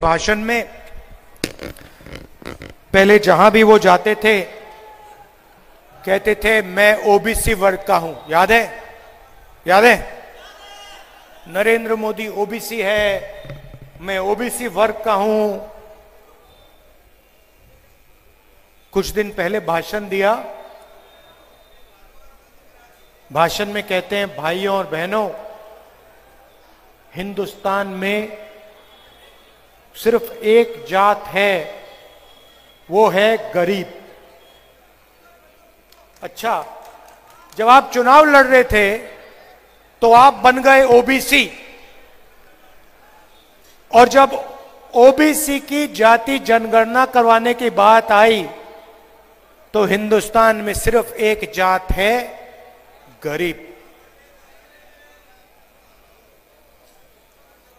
भाषण में पहले जहां भी वो जाते थे कहते थे मैं ओबीसी वर्ग का हूं। याद है? याद है? नरेंद्र मोदी ओबीसी है, मैं ओबीसी वर्ग का हूं। कुछ दिन पहले भाषण दिया, भाषण में कहते हैं भाइयों और बहनों, हिंदुस्तान में सिर्फ एक जात है, वो है गरीब। अच्छा, जब आप चुनाव लड़ रहे थे तो आप बन गए ओबीसी, और जब ओबीसी की जाति जनगणना करवाने की बात आई तो हिंदुस्तान में सिर्फ एक जात है, गरीब।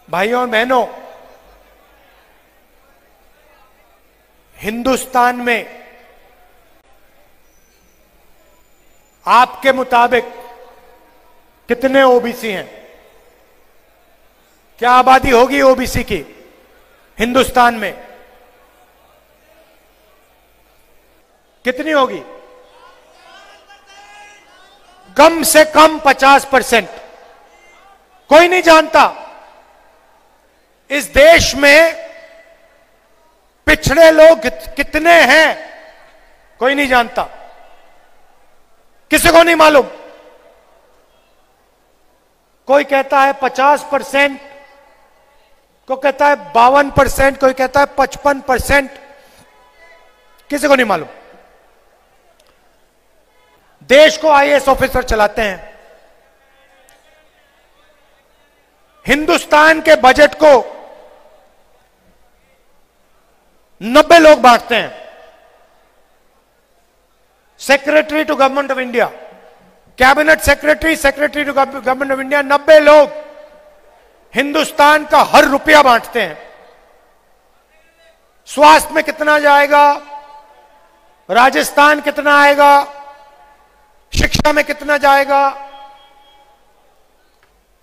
भाइयों और बहनों, हिंदुस्तान में आपके मुताबिक कितने ओबीसी हैं? क्या आबादी होगी ओबीसी की हिंदुस्तान में? कितनी होगी? कम से कम 50%। कोई नहीं जानता इस देश में पिछड़े लोग कितने हैं, कोई नहीं जानता, किसी को नहीं मालूम। कोई कहता है 50%, कोई कहता है 52%, कोई कहता है 55%, किसी को नहीं मालूम। देश को आईएएस ऑफिसर चलाते हैं। हिंदुस्तान के बजट को 90 लोग बांटते हैं। Secretary to government of India, cabinet secretary, secretary to government of India, 90 लोग हिंदुस्तान का हर रुपया बांटते हैं। स्वास्थ्य में कितना जाएगा, राजस्थान कितना आएगा, शिक्षा में कितना जाएगा,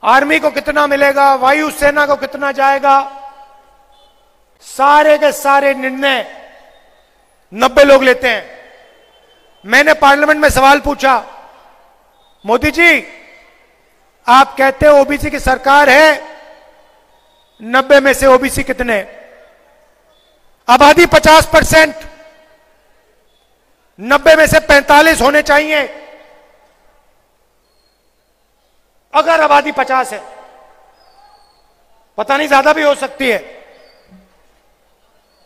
आर्मी को कितना मिलेगा, वायुसेना को कितना जाएगा, सारे के सारे निर्णय 90 लोग लेते हैं। मैंने पार्लियामेंट में सवाल पूछा, मोदी जी आप कहते हो ओबीसी की सरकार है, 90 में से ओबीसी कितने? आबादी 50%, 90 में से 45 होने चाहिए। अगर आबादी 50 है, पता नहीं ज्यादा भी हो सकती है।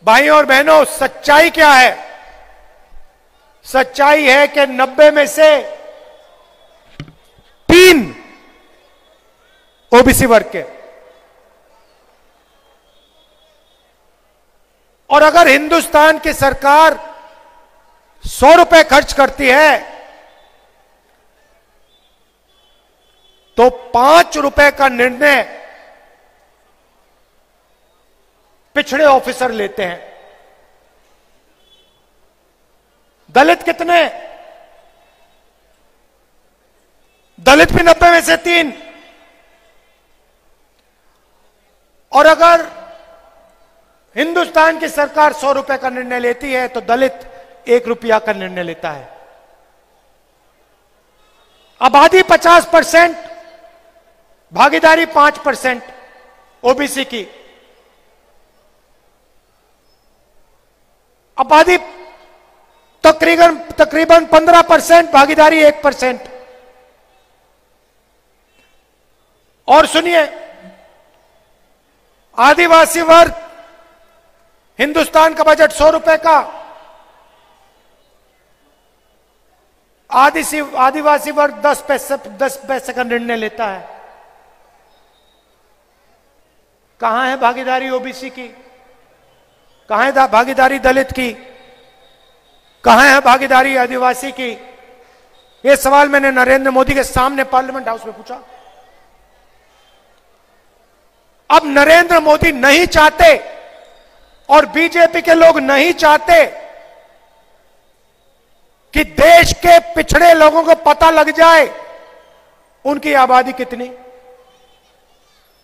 भाइयों और बहनों, सच्चाई क्या है? सच्चाई है कि 90 में से 3 ओबीसी वर्ग के। और अगर हिंदुस्तान की सरकार 100 रुपए खर्च करती है तो 5 रुपए का निर्णय पिछड़े ऑफिसर लेते हैं। दलित कितने? दलित भी 90 में से 3। और अगर हिंदुस्तान की सरकार 100 रुपए का निर्णय लेती है तो दलित 1 रुपया का निर्णय लेता है। आबादी 50%, भागीदारी 5% ओबीसी की। आबादी तकरीबन 15%, भागीदारी 1%। और सुनिए, आदिवासी वर्ग, हिंदुस्तान का बजट 100 रुपए का, आदिवासी वर्ग 10 पैसे का निर्णय लेता है। कहां है भागीदारी ओबीसी की? कहां है भागीदारी दलित की? कहां है भागीदारी आदिवासी की? यह सवाल मैंने नरेंद्र मोदी के सामने पार्लियामेंट हाउस में पूछा। अब नरेंद्र मोदी नहीं चाहते और बीजेपी के लोग नहीं चाहते कि देश के पिछड़े लोगों को पता लग जाए उनकी आबादी कितनी।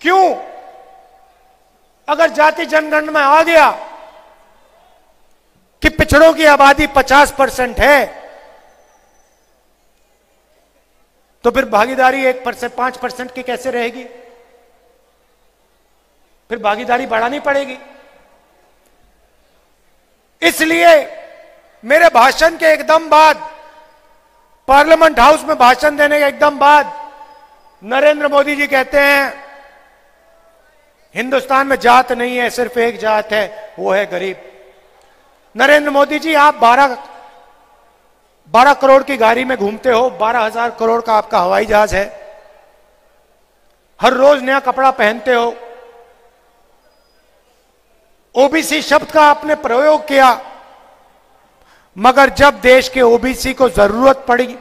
क्यों? अगर जाति जनगणना में आ गया कि पिछड़ों की आबादी 50% है, तो फिर भागीदारी 1% 5% की कैसे रहेगी? फिर भागीदारी बढ़ानी पड़ेगी। इसलिए मेरे भाषण के एकदम बाद, पार्लियामेंट हाउस में भाषण देने के एकदम बाद नरेंद्र मोदी जी कहते हैं हिंदुस्तान में जात नहीं है, सिर्फ एक जात है, वो है गरीब। नरेंद्र मोदी जी, आप 12 करोड़ की गाड़ी में घूमते हो, 12,000 करोड़ का आपका हवाई जहाज है, हर रोज नया कपड़ा पहनते हो, ओबीसी शब्द का आपने प्रयोग किया, मगर जब देश के ओबीसी को जरूरत पड़ी,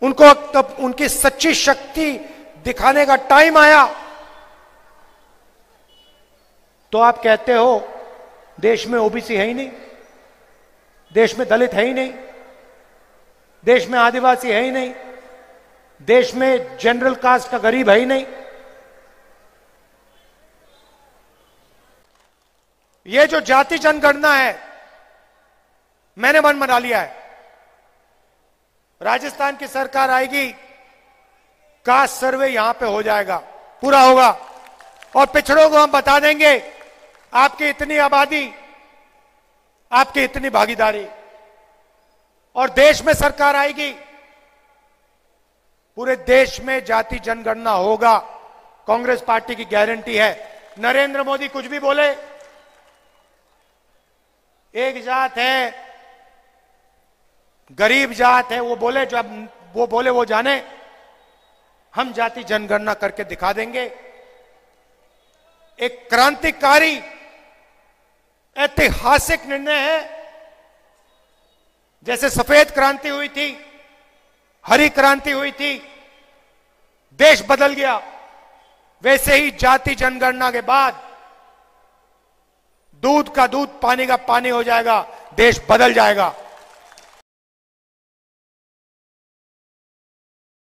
उनको तब उनकी सच्ची शक्ति दिखाने का टाइम आया, तो आप कहते हो देश में ओबीसी है ही नहीं, देश में दलित है ही नहीं, देश में आदिवासी है ही नहीं, देश में जनरल कास्ट का गरीब है ही नहीं। ये जो जाति जनगणना है, मैंने मन बना लिया है, राजस्थान की सरकार आएगी, कास्ट सर्वे यहां पे हो जाएगा, पूरा होगा, और पिछड़ों को हम बता देंगे आपकी इतनी आबादी, आपकी इतनी भागीदारी, और देश में सरकार आएगी, पूरे देश में जाति जनगणना होगा। कांग्रेस पार्टी की गारंटी है। नरेंद्र मोदी कुछ भी बोले, एक जात है, गरीब जात है, वो बोले, जब वो बोले वो जाने, हम जाति जनगणना करके दिखा देंगे। एक क्रांतिकारी ऐतिहासिक निर्णय है। जैसे सफेद क्रांति हुई थी, हरी क्रांति हुई थी, देश बदल गया, वैसे ही जाति जनगणना के बाद दूध का दूध, पानी का पानी हो जाएगा, देश बदल जाएगा।